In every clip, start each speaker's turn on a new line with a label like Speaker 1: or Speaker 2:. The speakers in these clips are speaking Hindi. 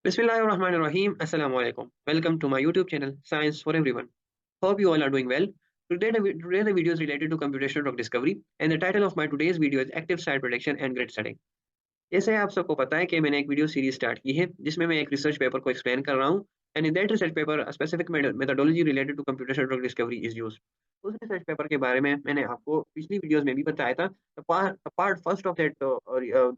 Speaker 1: Bismillahirrahmanirrahim. Assalamu alaikum. Welcome to my YouTube channel, Science for Everyone. Hope you all are doing well. Today the video is related to computational drug discovery, and the title of my today's video is Active Site Prediction and Grid Setting. जैसे आप सबको पता है कि मैंने एक वीडियो सीरीज स्टार्ट की है जिसमें मैं एक रिसर्च पेपर को एक्सप्लेन कर रहा हूं and in that research paper specific methodology related to computational drug discovery is used. उस रिसर्च पेपर के बारे में मैंने आपको पिछली वीडियोस में भी बताया था। Part first of that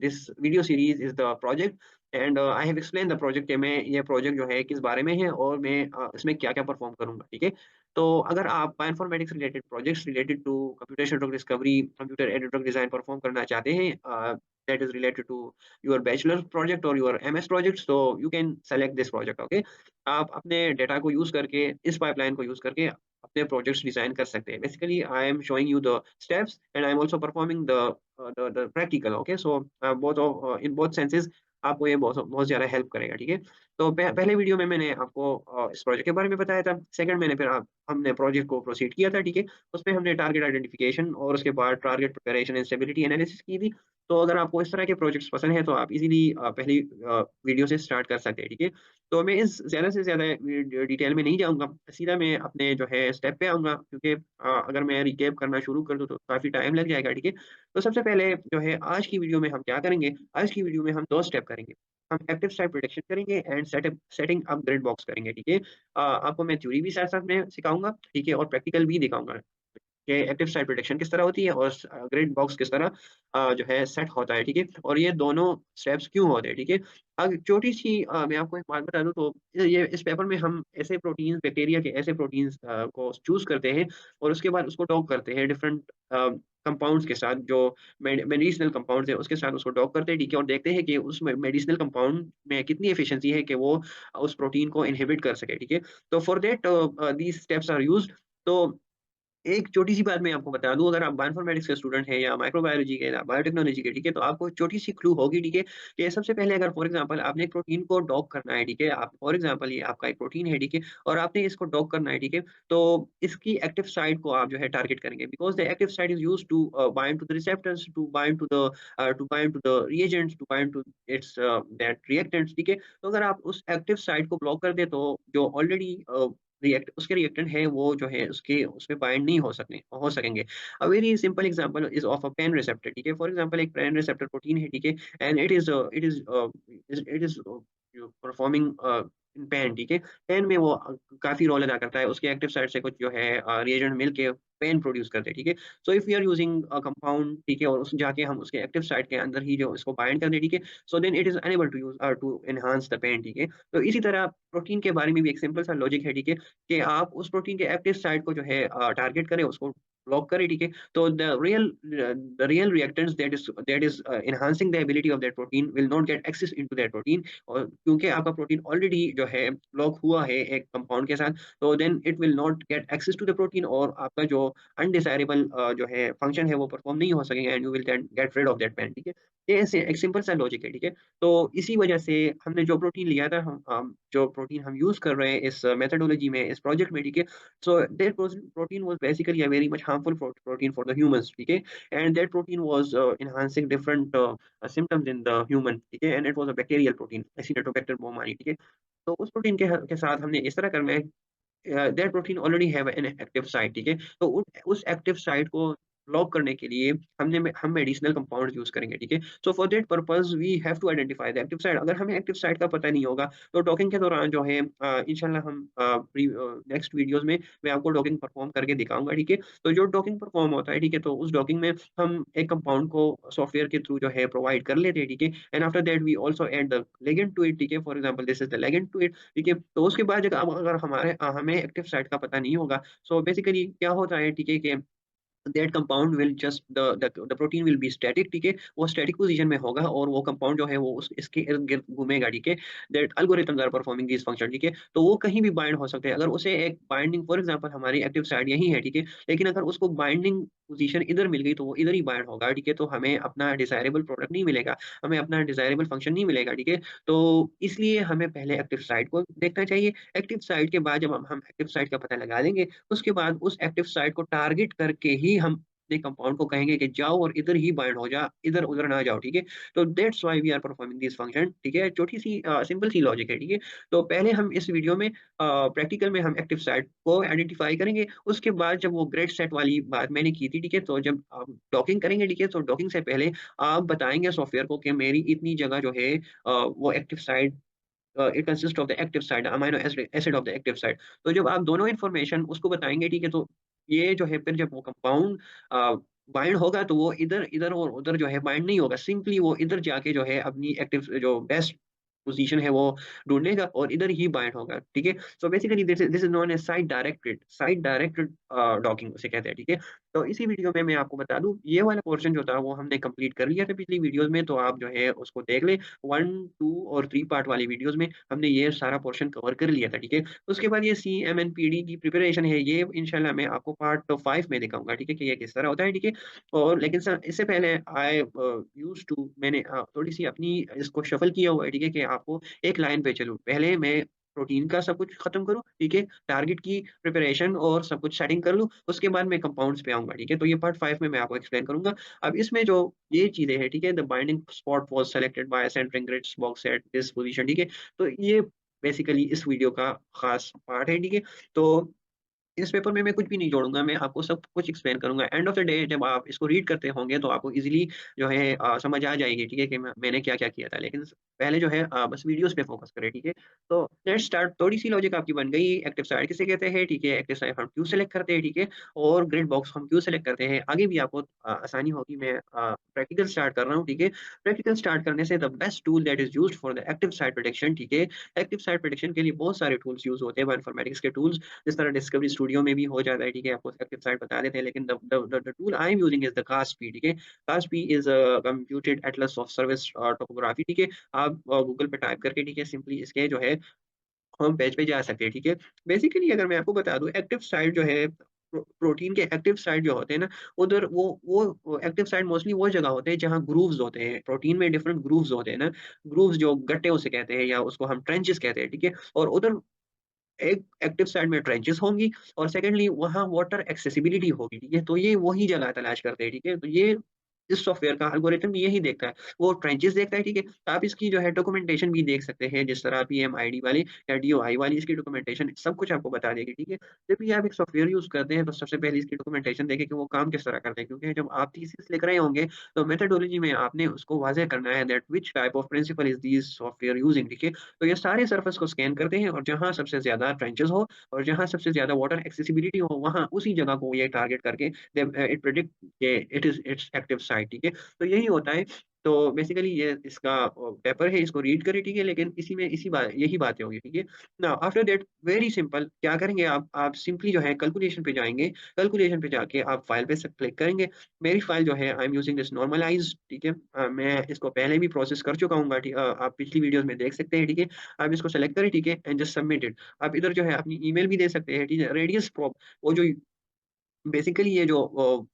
Speaker 1: this video series is the project and I have explain the project कि मैं ये प्रोजेक्ट जो है किस बारे में है और मैं इसमें क्या क्या परफॉर्म करूंगा। ठीक है, तो अगर आप bioinformatics related projects related to computational drug discovery, computer aided drug design perform करना चाहते हैं that is related to your bachelor project or your MS project, so you can select this project. Okay, आप अपने डेटा को यूज करके इस पाइपलाइन को यूज करके अपने प्रोजेक्ट्स डिजाइन कर सकते हैं। Basically I am showing you the steps and I am also performing the practical. Okay, so both of in both senses आपको ये बहुत बहुत ज्यादा हेल्प करेगा। ठीक है, तो पहले वीडियो में मैंने आपको इस प्रोजेक्ट के बारे में बताया था। सेकंड मैंने फिर हमने प्रोजेक्ट को प्रोसीड किया था। ठीक है, उसमें हमने टारगेट आइडेंटिफिकेशन और उसके बाद target preparation and stability analysis की थी। तो अगर आपको इस तरह के प्रोजेक्ट्स पसंद है तो आप इजीली पहली वीडियो से स्टार्ट कर सकते हैं। ठीक है, तो मैं इस ज़्यादा से ज़्यादा डिटेल में नहीं जाऊँगा, सीधा मैं अपने जो है स्टेप पे आऊँगा क्योंकि अगर मैं रिकैप करना शुरू कर दूँ तो काफ़ी टाइम लग जाएगा। ठीक है, तो सबसे पहले जो है आज की वीडियो में हम क्या करेंगे, आज की वीडियो में हम 2 स्टेप करेंगे। हम एक्टिव साइट प्रिडिक्शन करेंगे and setting up grid box करेंगे। ठीक है, आपको मैं थ्योरी भी साथ-साथ में सिखाऊँगा। ठीक है, और प्रैक्टिकल भी दिखाऊँगा कि एक्टिव साइट प्रोटेक्शन किस तरह होती है और ग्रिड बॉक्स किस तरह जो है सेट होता है। ठीक है, और ये दोनों स्टेप्स क्यों होते हैं। ठीक है, अब छोटी सी मैं आपको एक बात बता दूं तो ये इस पेपर में हम ऐसे प्रोटीन्स, बैक्टीरिया के ऐसे प्रोटीन्स को चूज करते हैं और उसके बाद उसको डॉक करते हैं डिफरेंट कंपाउंड्स के साथ, जो मेडिसिनल कंपाउंड्स है उसके साथ उसको डॉक करते हैं। ठीक है, और देखते हैं कि उस मेडिसिनल कंपाउंड में कितनी एफिशिएंसी है कि वो उस प्रोटीन को इनहिबिट कर सके। ठीक है, तो for that these steps are used. तो एक छोटी-सी बात मैं आपको बता दूँ, अगर आप बायोइन्फॉर्मेटिक्स के स्टूडेंट हैं या माइक्रोबायोलॉजी के या बायोटेक्नोलॉजी के, ठीक है, तो आपको छोटी-सी क्लू होगी। ठीक है, कि सबसे पहले अगर फॉर एग्ज़ाम्पल आपने एक प्रोटीन को डॉक करना है। ठीक है, आप फॉर एग्ज़ाम्पल ये आपका एक प्रोटीन है। ठीक है, और आपने इसको डॉक करना है। ठीक है, तो इसकी एक्टिव साइट को आप जो है टारगेट करेंगे because the active site is used to bind to the receptors, to bind to the reagents, to bind to its that reactants. ठीक है, तो अगर आप उस एक्टिव साइट को ब्लॉक कर दें तो जो ऑलरेडी उसके रिएक्टेंट है वो जो है उसके उसमें बाइंड नहीं हो सकेंगे। A very simple example is of a pain receptor. ठीक है, फॉर एग्जांपल एक पेन रिसेप्टर प्रोटीन है। ठीक है, and it is performing in pain. ठीक है, पेन में वो काफ़ी रोल अदा करता है। उसके एक्टिव साइट से कुछ जो है रिएजेंट मिलके पेन प्रोड्यूस करते हैं। ठीक है, so if we are using a compound, ठीक है, और उस जाके हम उसके एक्टिव साइट के अंदर ही जो इसको बाइंड कर दें। ठीक है, so then it is unable to use to enhance the pain. ठीक है, तो इसी तरह प्रोटीन के बारे में भी एक सिंपल सा लॉजिक है। ठीक है, कि आप उस प्रोटीन के एक्टिव साइट को जो है टारगेट करें, उसको ब्लॉक करें। ठीक है, तो the real reactants that is enhancing the ability of that protein will not get access into that protein. और क्योंकि आपका प्रोटीन ऑलरेडी जो है ब्लॉक हुआ है एक कंपाउंड के साथ, तो then it will not get access to the protein और आपका जो अनडिजायरेबल जो है फंक्शन है वो परफॉर्म नहीं हो सकेंगे and you will get rid of that pain. ठीक है, ये ऐसे एक सिंपल सा लॉजिक है। ठीक है, तो इसी वजह से हमने जो प्रोटीन लिया था, जो प्रोटीन हम यूज़ कर रहे हैं इस मेथोडोलॉजी में, इस प्रोजेक्ट में। ठीक है, so that protein was basically a very much harmful protein for the humans. ठीक है, and that protein was enhancing different symptoms in the human. ठीक है, and it was a bacterial protein, acinetobacter baumannii. ठीक है, तो उस प्रोटीन के साथ हमने इस तरह करना है, that protein already have an active site. ठीक है, तो उस एक्टिव साइट को ब्लॉक करने के लिए हम मेडिसिनल कंपाउंड यूज करेंगे। ठीक है, so for that purpose we have to identify the active site. अगर हमें एक्टिव साइट का पता नहीं होगा तो डॉकिंग के दौरान जो है इंशाल्लाह हम नेक्स्ट वीडियोस में मैं आपको डॉकिंग परफॉर्म करके दिखाऊंगा। ठीक है, तो जो डॉकिंग परफॉर्म होता है, ठीक है, तो उस डॉकिंग में हम एक कंपाउंड को सॉफ्टवेयर के थ्रू जो है प्रोवाइड कर लेते हैं। ठीक है, and after that we also add the ligand to it. ठीक है, for example this is the ligand to it. ठीक है, तो उसके बाद अगर हमें एक्टिव साइट का पता नहीं होगा, सो बेसिकली क्या होता है। ठीक है, कि that compound will just the protein will be static. ठीक है, वो स्टैटिक पोजीशन में होगा और वो कंपाउंड जो है वो इसके इर्द गिर्द घूमेगा। ठीक है, that algorithms are performing this function. ठीक है, तो वो कहीं भी बाइंड हो सकते हैं। अगर उसे एक बाइंडिंग, फॉर एग्जांपल हमारी एक्टिव साइट यही है। ठीक है, लेकिन अगर उसको बाइंडिंग पोजीशन इधर मिल गई तो वो इधर ही बाइंड होगा। ठीक है, तो हमें अपना डिजायरेबल प्रोडक्ट नहीं मिलेगा, हमें अपना डिजायरेबल फंक्शन नहीं मिलेगा। ठीक है, तो इसलिए हमें पहले एक्टिव साइट को देखना चाहिए। एक्टिव साइट के बाद जब हम एक्टिव साइट का पता लगा लेंगे, उसके बाद उस एक्टिव साइट को टारगेट करके ही हम अपने कंपाउंड को कहेंगे कि जाओ और इधर ही बाइंड हो जा, इधर उधर ना जाओ, ठीक है। तो that's why we are performing this function, ठीक है। छोटी सी सिंपल सी लॉजिक है, ठीक है। तो पहले हम इस वीडियो में प्रैक्टिकल में हम एक्टिव साइट को आइडेंटिफाई करेंगे। उसके बाद जब वो ग्रेड सेट वाली बात मैंने की थी, ठीक है, तो जब आप डॉकिंग करेंगे, ठीक है, तो डॉकिंग से पहले आप बताएंगे सॉफ्टवेयर को कि मेरी इतनी जगह जो है वो active site it consist of the active site, amino acid of the active site. तो जब आप दोनों इन्फॉर्मेशन उसको बताएंगे, ठीक है, तो ये जो है फिर जब वो कंपाउंड बाइंड होगा तो वो इधर इधर और उधर जो है बाइंड नहीं होगा, सिंपली वो इधर जाके जो है अपनी एक्टिव जो बेस्ट पोजीशन है वो ढूंढेगा और इधर ही बाइंड होगा, ठीक है। So basically this is known as site directed docking उसे कहते हैं, ठीक है। तो इसी वीडियो में मैं आपको बता दूं, ये वाला पोर्शन जो था वो हमने कंप्लीट कर लिया था पिछली वीडियोस में, तो आप जो है उसको देख ले। 1, 2 और 3 पार्ट वाली वीडियोस में हमने ये सारा पोर्शन कवर कर लिया था, ठीक है। उसके बाद ये CMNPD की प्रिपरेशन है, ये इंशाल्लाह मैं आपको पार्ट 5 में दिखाऊंगा, ठीक है, कि ये किस तरह होता है, ठीक है। और लेकिन सर इससे पहले आई यूज्ड टू मैंने थोड़ी सी अपनी इसको शफल किया हुआ है, ठीक है, कि आपको एक लाइन पे चलूँ। पहले मैं प्रोटीन का सब कुछ खत्म करूँ, ठीक है, टारगेट की प्रिपरेशन और सब कुछ सेटिंग कर लूँ, उसके बाद मैं कंपाउंड्स पे आऊँगा, ठीक है। तो ये पार्ट 5 में मैं आपको एक्सप्लेन करूँगा। अब इसमें जो ये चीज़ें हैं, ठीक है, the binding spot was selected by centering grids box at this position, ठीक है। तो ये बेसिकली इस वीडियो का खास पार्ट है, ठीक है। तो इस पेपर में मैं कुछ भी नहीं जोड़ूँगा, मैं आपको सब कुछ एक्सप्लेन करूँगा। एंड ऑफ द डे जब आप इसको रीड करते होंगे तो आपको ईज़िली जो है समझ आ जाएगी, ठीक है, कि मैंने क्या-क्या किया था। लेकिन पहले जो है बस वीडियोज़ पे फ़ोकस करें, ठीक है। तो लेट्स स्टार्ट, थोड़ी-सी लॉजिक आपकी बन गई। एक्टिव साइट किसे कहते हैं, ठीक है, एक्टिव साइट हम क्यों सेलेक्ट करते हैं, ठीक है, और ग्रिड बॉक्स हम क्यों सेलेक्ट करते हैं। आगे भी आपको आसानी होगी। मैं प्रैक्टिकल स्टार्ट कर रहा हूँ, ठीक है। प्रैक्टिकल स्टार्ट करने से the best tool that is used for the active site prediction, ठीक है। एक्टिव साइट प्रेडिक्शन के लिए बहुत सारे टूल्स यूज़ होते हैं, बायोइन्फॉर्मेटिक्स के टूल्स। जिस तरह डिस्कवरी स्टूडियो में भी हो जाता है, ठीक है, आपको एक्टिव साइट बता देते हैं, लेकिन the tool I am using is the CASTp, ठीक है। CASTp is a computed atlas of surface topography, ठीक है। आप गूगल पे टाइप करके, ठीक है, सिंपली इसके जो है होम पेज पे जा सकते हैं, ठीक है। बेसिकली अगर मैं आपको बता दूँ, एक्टिव साइट जो है प्रोटीन के एक्टिव साइट जो होते हैं ना, उधर वो एक्टिव साइट मोस्टली वो जगह होते हैं जहाँ ग्रूव्स होते हैं। प्रोटीन में डिफरेंट ग्रूव्स होते हैं ना, ग्रूव्स जो गट्टे उसे कहते हैं या उसको हम ट्रेंचेस कहते हैं, ठीक है। और उधर एक एक्टिव साइड में ट्रेंचेस होंगी और सेकंडली वहाँ वाटर एक्सेसिबिलिटी होगी, ठीक है? तो ये वही जगह तलाश करते हैं, ठीक है? तो ये इस सॉफ्टवेयर का एल्गोरिथम यही देखता है, वो ट्रेंचेस देखता है, ठीक है? आप इसकी जो है डॉक्यूमेंटेशन भी देख सकते हैं, जिस तरह पीएमआईडी वाली या डीओआई वाली इसकी डॉक्यूमेंटेशन सब कुछ आपको बता देगी, ठीक है? जब भी आप एक सॉफ्टवेयर यूज़ करते हैं, तो सबसे पहले इसकी डॉक्यूमेंटेशन देखें कि वो काम किस तरह करते हैं, क्योंकि जब आप थीसिस लिख रहे होंगे, तो मेथोडोलॉजी में आपने उसको वाज़ेह करना है that which type of principle is this software using, ठीक है? तो ये सारे सरफेस को स्कैन करते हैं और जहाँ सबसे ज़्यादा ट्रेंचेस हो और जहाँ सबसे ज़्यादा वाटर एक्सेसिबिलिटी हो, वहाँ उसी जगह को ये टारगेट करके इट प्रेडिक्ट कि it is it's active site, ठीक है? तो यही होता है। तो बेसिकली ये इसका पेपर है, इसको रीड करें, ठीक है? लेकिन इसी में इसी बात यही बातें होंगी, ठीक है? Now after that very simple क्या करेंगे आप सिंपली जो है कैलकुलेशन पे जाएँगे, कैलकुलेशन पे जाके आप फाइल पे से क्लिक करेंगे। मेरी फाइल जो है I am using this normalized, ठीक है? मैं इसको पहले भी प्रोसेस कर चुका हूँ, आप पिछली वीडियोज़ में देख सकते हैं, ठीक है? आप इसको सेलेक्ट करें, ठीक है? And just submit it. आप इधर जो है अपनी ईमेल भी दे सकते हैं, ठीक है? रेडियस प्रोब वो जो बेसिकली ये जो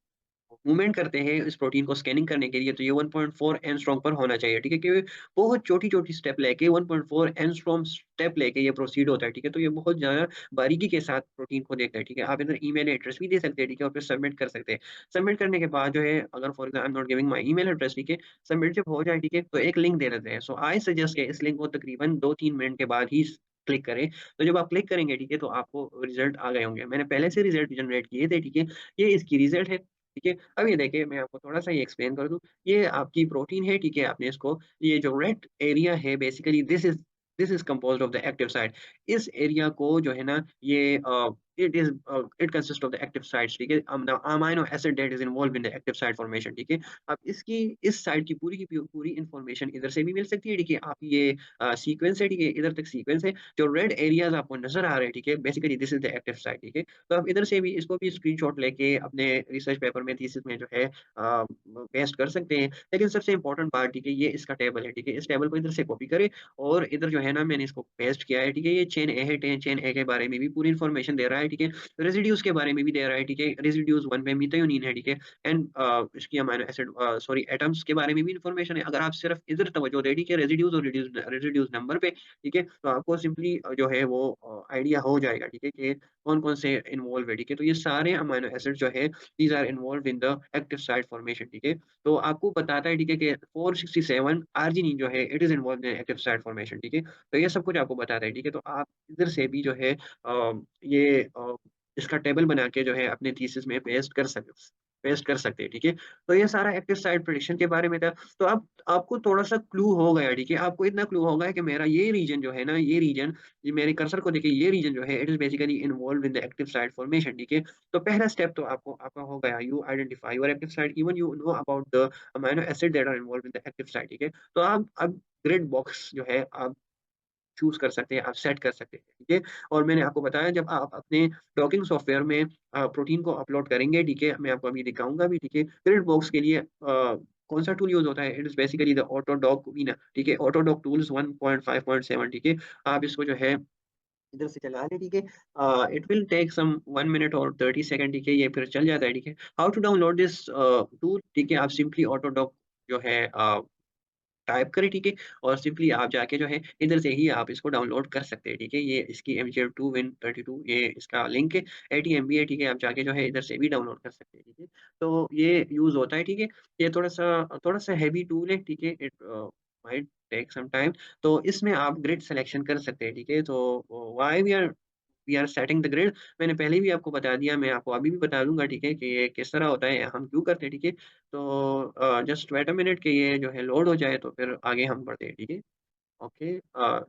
Speaker 1: मूवमेंट करते हैं इस प्रोटीन को स्कैनिंग करने के लिए, तो ये 1.4 एंगस्ट्रॉम पर होना चाहिए, ठीक है? क्योंकि बहुत छोटी-छोटी स्टेप लेके 1.4 एंगस्ट्रॉम स्टेप लेके ये प्रोसीड होता है, ठीक है? तो ये बहुत ज़्यादा बारीकी के साथ प्रोटीन को देखता है, ठीक है? आप इधर ईमेल एड्रेस भी दे सकते हैं, ठीक है? और फिर सबमिट कर सकते हैं। सबमिट करने के बाद जो है अगर for example I am not giving my email address, ठीक है? सबमिट जब हो जाए, ठीक है? तो एक लिंक दे देते हैं। सो आई सजेस्ट कि इस लिंक को तकरीबन 2-3 मिनट के बाद ही क्लिक करें। तो जब आप क्लिक करेंगे, ठीक है? तो आपको रिज़ल्ट आ गए होंगे। मैंने पहले से रिज़ल्ट जनरेट किए थे, ठीक है? ये इसकी रिज़ल्ट है। ठीक है? अब ये देखिए मैं आपको थोड़ा-सा ये एक्सप्लेन कर दूँ। ये आपकी प्रोटीन है, ठीक है? आपने इसको ये जो रेड एरिया है basically this is composed of the active site. इस एरिया को जो है ना ये it consist of the active sites, ठीक है? The amino acid that is involved in the active site formation, ठीक है? अब इसकी इस साइट की पूरी इन्फॉर्मेशन इधर से भी मिल सकती है, ठीक है? आप ये सीक्वेंस है, ठीक है? इधर तक सीक्वेंस है। जो रेड एरियाज़ आपको नज़र आ रहे हैं, ठीक है? Basically this is the active site, ठीक है? तो आप इधर से भी इसको भी स्क्रीनशॉट लेके अपने रिसर्च पेपर में थीसिस में जो है पेस्ट कर सकते हैं। लेकिन सबसे इम्पोर्टेंट पार्ट, ठीक है, ये इसका टेबल है, ठीक है? इस टेबल को इधर से कॉपी करें और इधर जो है ना मैंने इसको पेस्ट किया है, ठीक है? ये चेन ए है, चेन ए के बारे में भी पूरी इन्फॉर्मेशन दे रहा है, ठीक है? रेसिड्यूज़ के बारे में भी दे रहा है, ठीक है? रेसिड्यूज़ 1 में मेथियोनीन है, ठीक है? एंड इसकी अमाइनो एसिड सॉरी एटम्स के बारे में भी इन्फॉर्मेशन है। अगर आप सिर्फ इधर तवज्जो दें, ठीक है? रेसिड्यूज़ और रेसिड्यूज़ नंबर पे, ठीक है? तो आपको सिंपली जो है वो आइडिया हो जाएगा, ठीक है, कि कौन-कौन से इन्वॉल्व है, ठीक है। तो ये सारे अमाइनो एसिड जो है, these are involved in the active site formation, ठीक है। तो आपको बताता है, ठीक है, कि 467 आर्जिनिन जो है, it is involved in active site formation, ठीक है। तो ये सब कुछ आपको बताता है, ठीक है। तो आप इधर से भी जो है ये इसका टेबल बना के जो है अपने थीसिस में पेस्ट कर सकते हैं, ठीक है। तो ये सारा एक्टिव साइट प्रेडिक्शन के बारे में था। तो अब आपको थोड़ा-सा क्लू हो गया, ठीक है। आपको इतना क्लू हो गया कि मेरा ये रीजन जो है ना, ये रीजन, ये मेरे कर्सर को देखिए, ये रीजन जो है it is basically involved in the active site formation, ठीक है। तो पहला स्टेप तो आपको आपका हो गया, you identify your active site, even you know about the amino acid that are involved in the active site, ठीक है। तो आप अब ग्रिड बॉक्स जो है आप चूज़ कर सकते हैं, आप सेट कर सकते हैं, ठीक है? और मैंने आपको बताया, जब आप अपने डॉकिंग सॉफ्टवेयर में प्रोटीन को अपलोड करेंगे, ठीक है? मैं आपको अभी दिखाऊँगा भी, ठीक है? ग्रिड बॉक्स के लिए कौन-सा टूल यूज़ होता है? It is basically the AutoDock Vina, ठीक है? ऑटोडॉक टूल्स 1.5.7, ठीक है? आप इसको जो है इधर से चला लें, ठीक है? It will take some 1 minute और 30 सेकंड, ठीक है? ये फिर चल जाता है, ठीक है? How to download this tool, ठीक है? आप सिंपली ऑटोडॉक जो है टाइप करें, ठीक है? और सिंपली आप जाके जो है इधर से ही आप इसको डाउनलोड कर सकते हैं, ठीक है? ये इसकी MJ2 Win32 ये इसका लिंक है, 80 MB है, ठीक है? आप जाके जो है इधर से भी डाउनलोड कर सकते हैं, ठीक है? तो ये यूज़ होता है, ठीक है? ये थोड़ा-सा हैवी टूल है, ठीक है? It might take some time. तो इसमें आप ग्रिड सिलेक्शन कर सकते हैं, ठीक है? तो why we are setting the grid, मैंने पहले भी आपको बता दिया, मैं आपको अभी भी बता दूँगा, ठीक है? कि ये किस तरह होता है, हम क्यों करते हैं, ठीक है? तो जस्ट वेट अ मिनट कि ये जो है लोड हो जाए, तो फिर आगे हम बढ़ते हैं, ठीक है? Okay,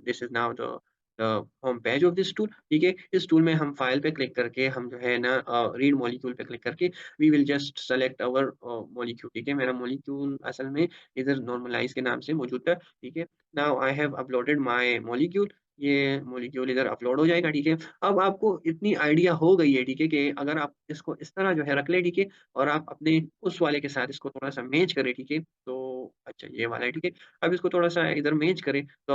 Speaker 1: this is now the home page of this tool, ठीक है? इस टूल में हम फाइल पे क्लिक करके हम जो है ना रीड मॉलिक्यूल पे क्लिक करके we will just select our molecule, ठीक है? मेरा मॉलिक्यूल असल में इधर नॉर्मलाइज़ के नाम से मौजूद था, ठीक है? Now I have uploaded my molecule, ये मॉलिक्यूल इधर अपलोड हो जाएगा, ठीक है? अब आपको इतनी आइडिया हो गई है, ठीक है, कि अगर आप इसको इस तरह जो है रख लें, ठीक है? और आप अपने उस वाले के साथ इसको थोड़ा-सा मैच करें, ठीक है? तो अच्छा ये वाला है, ठीक है? अब इसको थोड़ा-सा इधर मैच करें, तो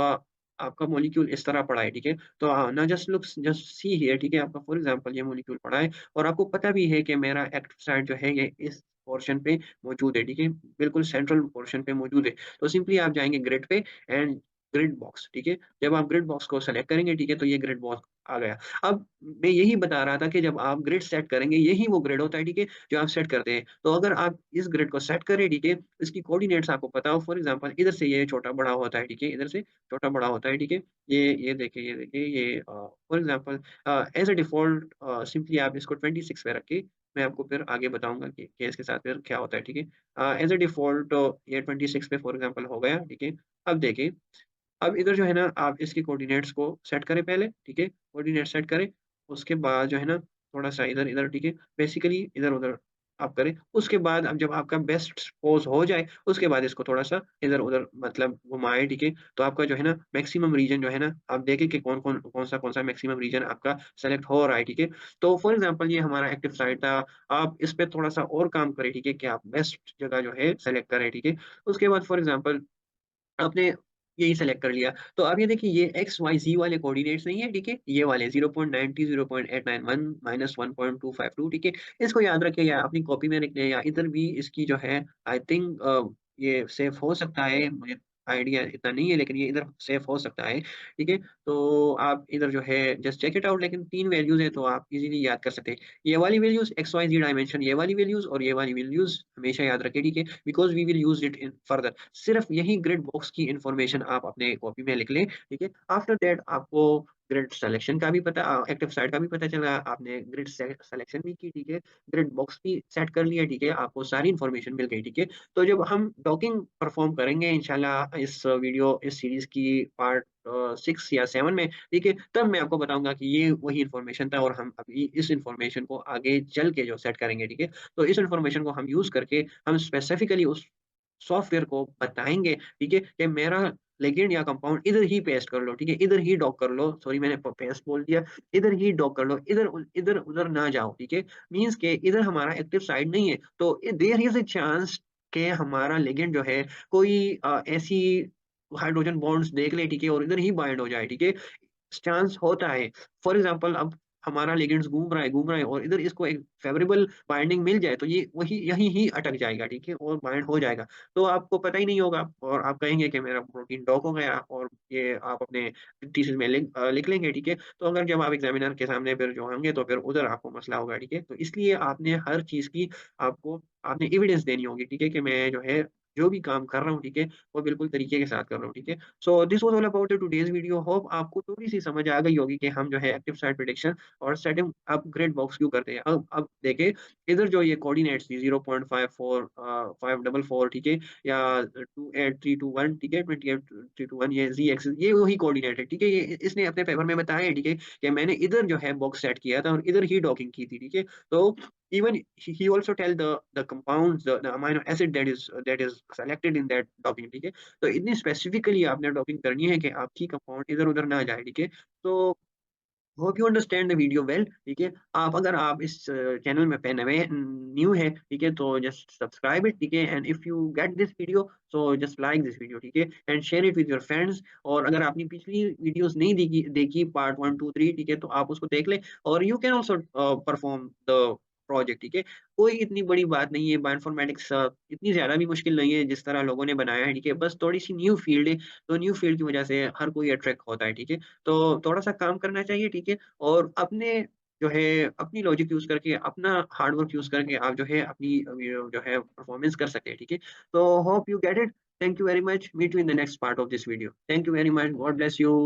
Speaker 1: आपका मॉलिक्यूल इस तरह पड़ा है, ठीक है? तो नाउ जस्ट सी हियर, ठीक है? आपका फॉर एग्ज़ाम्पल ये मॉलिक्यूल पड़ा है और आपको पता भी है कि मेरा एक्टिव साइट जो है ये इस पोर्शन पे मौजूद है, ठीक है? बिल्कुल सेंट्रल पोर्शन पे मौजूद है। तो सिंपली आप जाएँगे ग्रिड पे एंड ग्रिड बॉक्स, ठीक है? जब आप ग्रिड बॉक्स को सेलेक्ट करेंगे, ठीक है? तो ये ग्रिड बॉक्स आ गया। अब मैं यही बता रहा था कि जब आप ग्रिड सेट करेंगे, यही वो ग्रिड होता है, ठीक है? जो आप सेट करते हैं। तो अगर आप इस ग्रिड को सेट करें, ठीक है? इसकी कोऑर्डिनेट्स आपको पता हो, फॉर एग्ज़ाम्पल इधर से ये छोटा-बड़ा होता है, ठीक है? इधर से छोटा-बड़ा होता है, ठीक है? ये देखिए ये for example as a default simply आप इसको 26 पे रखिए। मैं आपको फिर आगे बताऊँगा कि इसके साथ फिर क्या होता है, ठीक है? एज़ अ डिफ़ॉल्ट ये 26 पे फॉर एग्ज़ाम्पल हो गया, ठीक है? अब देखिए, अब इधर जो है ना आप इसके कोऑर्डिनेट्स को सेट करें पहले, ठीक है? कोऑर्डिनेट सेट करें, उसके बाद जो है ना थोड़ा-सा इधर-इधर, ठीक है? बेसिकली इधर-उधर आप करें। उसके बाद अब जब आपका बेस्ट पोज़ हो जाए, उसके बाद इसको थोड़ा-सा इधर-उधर मतलब घुमाएँ, ठीक है? तो आपका जो है ना मैक्सिमम रीजन जो है ना, आप देखें कि कौन-सा मैक्सिमम रीजन आपका सेलेक्ट हो रहा है, ठीक है? तो फॉर एग्ज़ाम्पल ये हमारा एक्टिव साइट था, आप इस पे थोड़ा-सा और काम करें, ठीक है? कि आप बेस्ट जगह जो है सेलेक्ट करें, ठीक है? उसके बाद फॉर एग्ज़ाम्पल आपने यही सेलेक्ट कर लिया। तो अब ये देखिए ये एक्स, वाई, ज़ी वाले कोऑर्डिनेट्स नहीं है, ठीक है? ये वाले 0.90, 0.891 माइनस 1.252, ठीक है? इसको याद रखिए या अपनी कॉपी में लिख लें या इधर भी इसकी जो है आई थिंक ये सेव हो सकता है, मुझे आइडिया इतना नहीं है लेकिन ये इधर सेव हो सकता है, ठीक है? तो आप इधर जो है जस्ट चेक इट आउट, लेकिन 3 वैल्यूज़ हैं तो आप इज़िली याद कर सकते हैं। ये वाली वैल्यूज़ एक्स, वाई, ज़ी डायमेंशन, ये वाली वैल्यूज़ और ये वाली वैल्यूज़ हमेशा याद रखें, ठीक है? Because we will use it in further. सिर्फ यही ग्रिड बॉक्स की इन्फॉर्मेशन आप अपने कॉपी में लिख लें, ठीक है? आफ्टर दैट आपको ग्रिड सिलेक्शन का भी पता एक्टिव साइट का भी पता चला, आपने ग्रिड सिलेक्शन भी की, ठीक है? ग्रिड बॉक्स भी सेट कर लिया, ठीक है? आपको सारी इन्फॉर्मेशन मिल गई, ठीक है? तो जब हम डॉकिंग परफॉर्म करेंगे इंशाल्लाह इस सीरीज़ की पार्ट 6 या 7 में, ठीक है? तब मैं आपको बताऊँगा कि ये वही इन्फॉर्मेशन था और हम अभी इस इन्फॉर्मेशन को आगे चल के जो सेट करेंगे, ठीक है? तो इस इन्फॉर्मेशन को हम यूज़ करके हम स्पेसिफिकली उस सॉफ्टवेयर को बताएँगे, ठीक है? कि मेरा लिगैंड या कंपाउंड इधर ही पेस्ट कर लो, ठीक है? इधर ही डॉक कर लो, सॉरी मैंने प पेस्ट बोल दिया, इधर ही डॉक कर लो, इधर-उधर ना जाओ, ठीक है? मीन्स के इधर हमारा एक्टिव साइट नहीं है, तो देयर इज़ अ चांस कि हमारा लिगैंड जो है कोई ऐसी हाइड्रोजन बॉन्ड्स देख ले, ठीक है? और इधर ही बाइंड हो जाए, ठीक है? चांस होता है। फॉर एग्ज़ाम्पल अब हमारा लिगेंड्स घूम रहा है और इधर इसको एक फेवरेबल बाइंडिंग मिल जाए तो ये वही यहीं ही अटक जाएगा, ठीक है? और बाइंड हो जाएगा। तो आपको पता ही नहीं होगा और आप कहेंगे कि मेरा प्रोटीन डॉक हो गया और ये आप अपने थीसिस में लिख लेंगे, ठीक है? तो अगर जब आप एग्ज़ामिनर के सामने फिर जो होंगे तो फिर उधर आपको मसला होगा, ठीक है? तो इसलिए आपने हर चीज़ की आपने एविडेंस देनी होगी, ठीक है? कि मैं जो है जो भी काम कर रहा हूँ, ठीक है? वो बिल्कुल तरीके के साथ कर रहा हूँ, ठीक है? So this was all about today's video. Hope आपको थोड़ी-सी समझ आ गई होगी कि हम जो है एक्टिव साइट प्रेडिक्शन और सेटिंग अपग्रेड बॉक्स क्यों करते हैं। अब देखिए इधर जो ये कोऑर्डिनेट्स थी 0.54 544 ठीक है? या 28321 ठीक है? 28321 ये ज़ी एक्सिस ये वही कोऑर्डिनेट है, ठीक है? ये इसने अपने पेपर में बताया है, ठीक है? कि मैंने इधर जो है बॉक्स सेट किया था और इधर ही डॉकिंग की थी, ठीक है? तो even he also tell the compounds the amino acid that is selected in that docking ठीक है तो इतनी स्पेसिफिकली आपने डॉकिंग करनी है कि आपकी कंपाउंड इधर उधर ना जाए ठीक है तो hope you understand the video well ठीक है अगर आप इस चैनल में पे नए न्यू है ठीक है तो जस्ट सब्सक्राइब इट ठीक है and if you get this video so just like this video ठीक है and share it with your friends और अगर आपने पिछली वीडियोस नहीं देखी पार्ट 1 2 3 ठीक है तो आप उसको देख लें और you can also perform the project ठीक है कोई इतनी बड़ी बात नहीं है बायोइन्फॉर्मेटिक्स इतनी ज्यादा भी मुश्किल नहीं है जिस तरह लोगों ने बनाया है ठीक है बस थोड़ी सी न्यू फील्ड है तो न्यू फील्ड की वजह से हर कोई अट्रैक्ट होता है ठीक है तो थोड़ा-सा काम करना चाहिए, ठीक है? और अपने जो है अपनी लॉजिक यूज़ करके, अपना हार्ड वर्क यूज़ करके आप जो है अपनी जो है परफॉर्मेंस कर सकते हैं, ठीक है? तो hope you get it. Thank you very much. Meet you in the next part of this video. Thank you very much. God bless you.